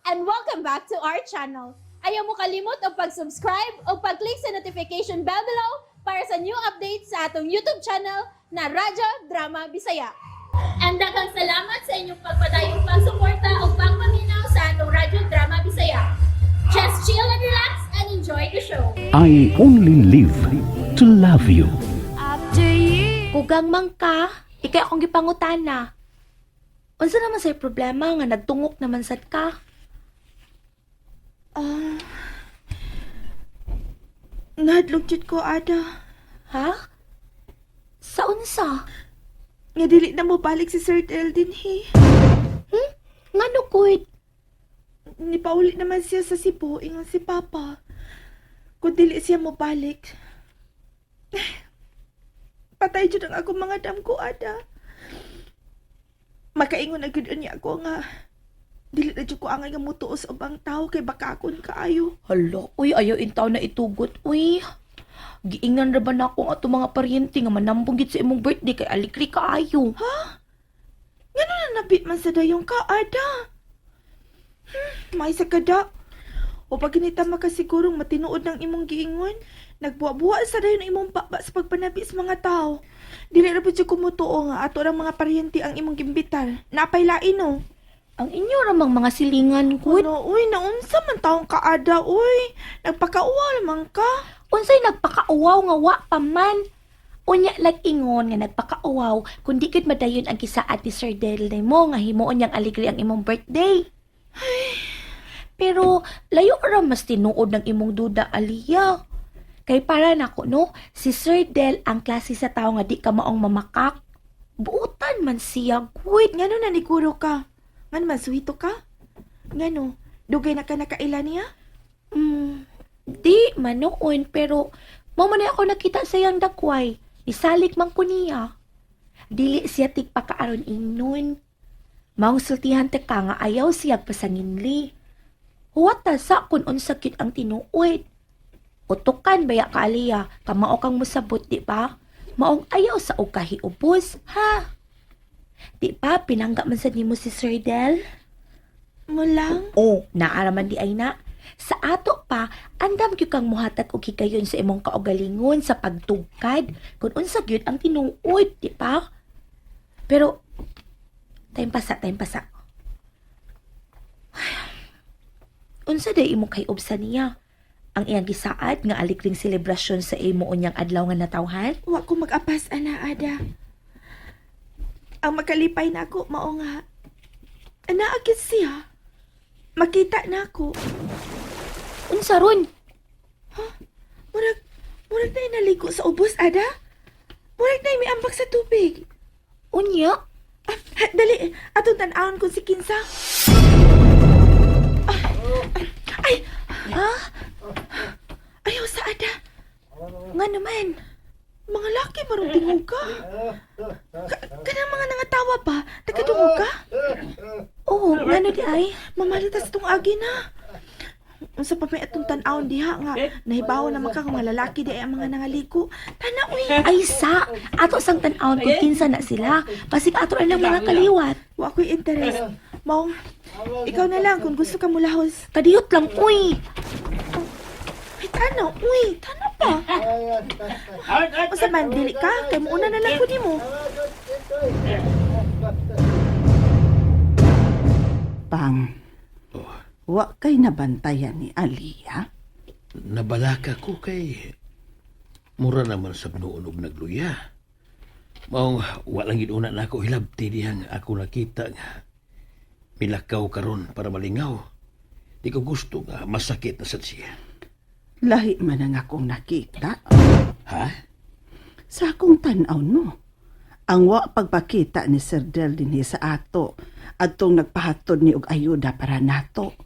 and welcome back to our channel. Ayaw mo kalimot o pag-subscribe o pag-click sa notification bell below para sa new updates sa atong YouTube channel na Radyo Drama Bisaya. And daghang salamat sa inyong pagpadayong pagsuporta o pagpaminaw sa atong Radyo Drama Bisaya. Just chill and relax and enjoy the show. I only live to love you. Kugang man ka, ikay akong gipangutana. Unsa naman say problema nga nagtungok naman sad ka? Nahadlok jud ko, Ada. Ha? Sa unsa? Nga dili na mo balik si Sir Del din, he. Ngano kuy? Nipauli naman siya sa Cebu, ingon si Papa. Kung dili siya mo balik. Patay jud ang akong mga damko, Ada. Makaingon na gud niya ako nga dili na jud ko angay nga mutuos ubang tao kay baka akon kaayo. Hala, uy, ayaw intaw na itugot, uy. Giingan ra ba na akong ato mga paryente nga manambong gid sa imong birthday kay alikri kaayo. Ngano na nabit man sa dayong ka, Ada? May sakada. O pag ginita makasigurong matinuod ng imong giingon, nagbuwa-buwa sa dayon imong baba sa pagpanabi sa mga tao. Dili ra pud siya kumutuo nga ato ra mga paryente ang imong gimbitar. Napay lain no. Ang inyo ramang mga silingan, kuy. Ano, uy, naunsa man taong ka, Ada, uy. Nagpakauwa naman ka. Unsay nagpakauwaw nga wa pa man. Unya ingon nga nagpakauwaw kundi gid madayon ang gisaad ni Sir Del mo nga himuon niyang aligri ang imong birthday. Pero layo ra mas tinuod ng imong duda, Aliyah. Kay para nako no, si Sir Del ang klase sa tao nga di ka maong mamakak. Buutan man siya, kuy. Ngano na niguro ka? Ngano man suwito ka? Ngano, dugay na ka nakaila niya? Di man noon, pero mo man ako nakita sa iyang dakway. Isalik man ko niya. Dili siya tigpakaaron ingnon. Maong sultihan te ka nga ayaw siya pasanginli. Huwata sa kun unsa gyud ang tinuod. Utukan baya ka, Aliyah, kamao kang musabot, di ba? Maong ayaw sa ugahi ubos, ha? Di ba pinangga man sad nimo si Sir Del? Mulang? Oh, naaraman di ay na. Sa ato pa, andam gyud kang muhatag og higayon sa imong kaugalingon sa pagtugkad kung unsa gyud ang tinuod, di ba? Pero time pasa. Unsa day imo kay ubsa niya? Ang iyang gisaad nga alikring selebrasyon sa imo unyang adlaw nga natawhan? Wa ko mag-apas, ana, Ada. Ang makalipay na ako, mao nga. Naagit siya. Makita na ako. Unsa ron? Murag na naligo sa ubos, Ada. Murag na may ambak sa tubig. Unya? Dali, atong tan-awon kung si Kinsa. Ay! Ha? Ayaw sa Ada. Nga naman. Mga laki marong tingog ka. Kanang mga nangatawa ba? Tagadungog ka? Oh, ngano di ay? Mamalitas tong agi na. Unsa pa may atong tan-awon diha nga nahibaw naman ka kung mga lalaki di ay ang mga nangaligo. Tanaw Ay sa, ato sang tan-awon kung kinsa na sila. Pasig ato rin ang mga kaliwat. wa ko'y interest. Maong, ikaw na lang kung gusto ka mulahos. Kadiyot lang, uy. Ay, tanaw, uy, tanaw pa. Unsa man, dili ka? Kaya muna na lang ko ni mo. Pang, wa kay nabantayan ni Aliyah? Nabalaka ko kay mura naman sa noon og nagluya. Maong walang giduna na ako hilabti dihang ako nakita nga milakaw karon para malingaw. Di ko gusto nga masakit na sad siya. Lahi man ang akong nakita. Ha? Sa akong tanaw no, ang wa pagpakita ni Sir Del dinhi sa ato adtong nagpahatod ni og ayuda para nato.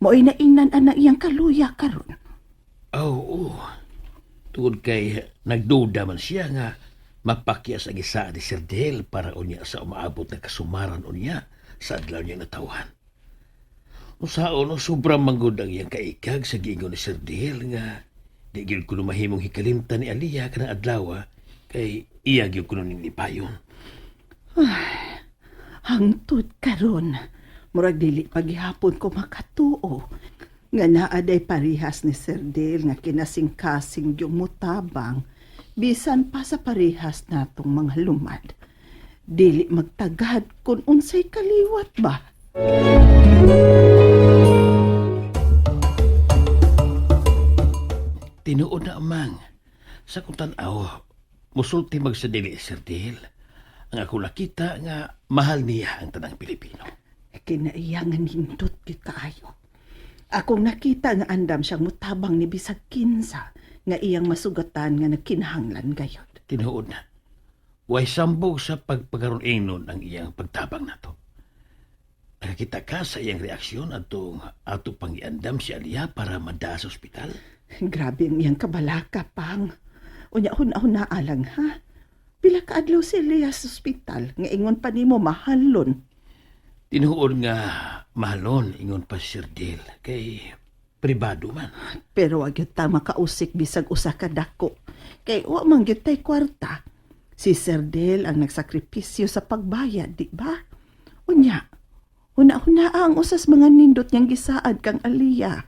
Mo'y naingnan ana iyang kaluya karon. Oo. Tungod kay nagduda man siya nga mapakya sa gisa ni Sir Del para unya sa umaabot na kasumaran unya sa adlaw niya natawan. Usaon no sobrang manggod ang iyang kaikag sa giingon ni Sir Del nga di gyud kuno mahimong hikalimtan ni Aliyah kanang adlaw kay iya gyud kuno ning nipayon. Hangtod karon, Murag dili pagihapon ko makatuo. Nga naaday parihas ni Sir Dale nga kinasing-kasing yung mutabang bisan pa sa parihas natong mga lumad. Dili magtagad kung unsay kaliwat ba? Tinuod na amang. Sa kung tanaw, musulti magsadili, Sir Dale. Ang ako nakita nga mahal niya ang tanang Pilipino. Kinaiyangan nindot gyud kaayo. Akong nakita nga andam siyang mutabang ni bisag kinsa nga iyang masugatan nga nagkinahanglan gayod. Tinuod na. Way sambog sa pagpagaron inon ang iyang pagtabang nato. Nakakita ka sa iyang reaksyon atong ato pang iandam si Alia para mada sa ospital. Grabe ang iyang kabalaka, Pang. Unya-una alang, ha? Pila ka adlaw si Leah sa ospital, nga ingon pa nimo mahalon. Tinuod nga mahalon ingon pa si Sir Dale kay pribado man. Pero wag yun ta makausik bisag usa ka dako. Kay wa man gyud tay kwarta. Si Sir Dale ang nagsakripisyo sa pagbayad, di ba? Unya, una-una ang usas mga nindot niyang gisaad kang Aliyah.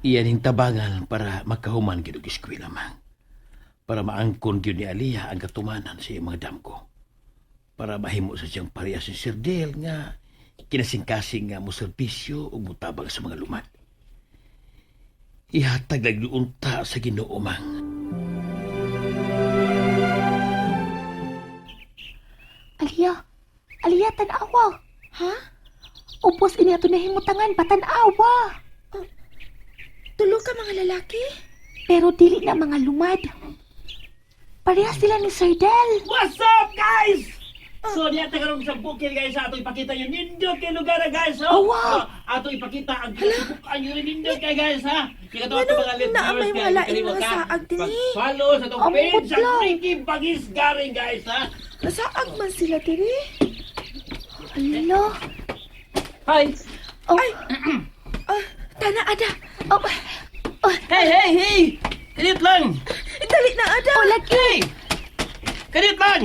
Iyan yung tabangan para makahuman gid og eskwela man. Para maangkon gyud ni Alia ang katumanan sa iyang mga damko. Para mahimo sa siyang pareha si Sir Dale nga kinasing-kasing nga mo serbisyo o mutabang sa mga lumad. Ihatag nagluunta sa Ginoo mang. Alia, tanawa. Ha? Upos ini ato nahimutangan, patanawa. Tulo ka mga lalaki? Pero dili na mga lumad. Parehas sila ni Sir Del. What's up, guys? So, niya tagarong sa bukid, guys. Ato ipakita yung nindot kay lugar, guys. Oh, wow. Ato ipakita ang pinasubukan yung nindot kay, guys, ha? Kaya ito ato mga listeners, Naamay mga guys, laing kalimot mga ka. saag din, eh. Follow sa itong Ang page sa putlaw. Ricky Bagis Garing, guys, ha? Nasaag man sila, tiri? Hala. Hi! Oh, Tana, Ada. oh, Hey! Kanit lang! Dali na, Ada. oh, lagi. Hey! Kanit lang!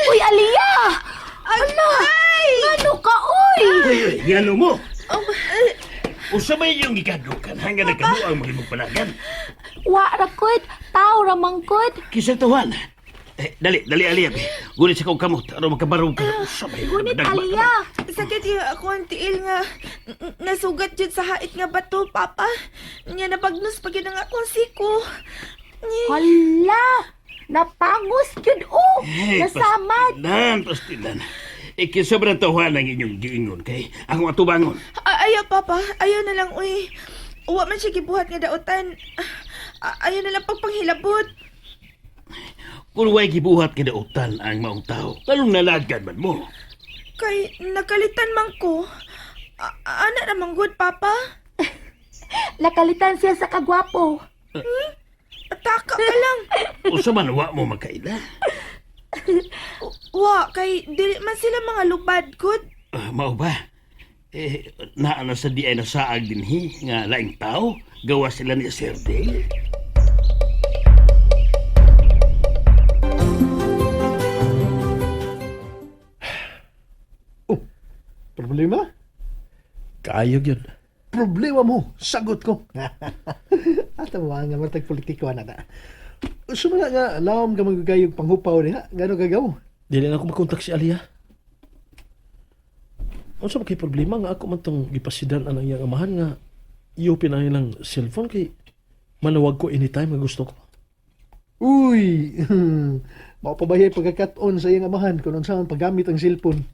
Uy, Alia! Hala! Ano ka, uy? Ay, ngano mo? Oh, Usa may yung gikadukan hanggang nagkano ang mga panagan. Wa rakod, tao ramangkod. Kisang tuwan. Dali, Alia. Gunit sa kong kamot. Ano makabarong ka? Usa may Gunit, nagma- Alia. sakit yung ako ang tiil nga nasugat jud sa hait nga bato, Papa. Nya napagnos pag yun ang akong siko. Hala! Napangos yun, oh! Nasamad! Pastilan. Ikisobrang tawa ng inyong giingon kay akong atubangon. Ayaw, Papa. Ayaw na lang, uy. Uwa man siya gibuhat nga daotan. Ayaw na lang pagpanghilabot. Kung way gibuhat kidautan ang maong tao, talong nalagan man mo. Kay nakalitan man ko. Ana namang good, Papa. Nakalitan siya sa kagwapo. Ataka ka lang. Usa man wa mo makaila. Wa, kay dili man sila mga lubad, good. Mao ba? Naana sa di ay nasaag dinhi nga laing tao, gawa sila ni Sir Dale. Problema? Kaayog yun. Problema mo, sagot ko. At ang mga matag politiko na na. Sumala nga, alam ka magagayog panghupaw niya. Gano'ng gagaw? Dili na ako makontak si Alia. Ano sa kay problema nga ako man tong gipasidan ang iyang amahan nga iupin ang ilang cellphone kay manawag ko anytime nga gusto ko. Uy! Makapabayay pagkakat-on sa iyang amahan kung saan paggamit ang cellphone.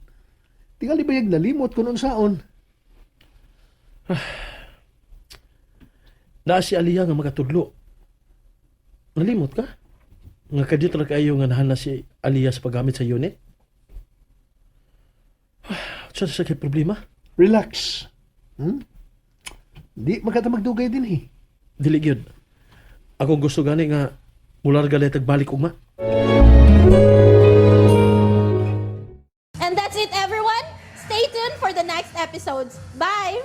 Tingali bayag nalimot kung saan. Naa si Alia nga makatudlo. Nalimot ka? Nga kadito na kayo nga nahan na si Alia sa paggamit sa unit? Saan sa kay problema? Relax. Di magdugay din eh. Dili gyud. Ako gusto gani nga mular gali tagbalik ugma. And that's it, everyone. Stay tuned for the next episodes. Bye!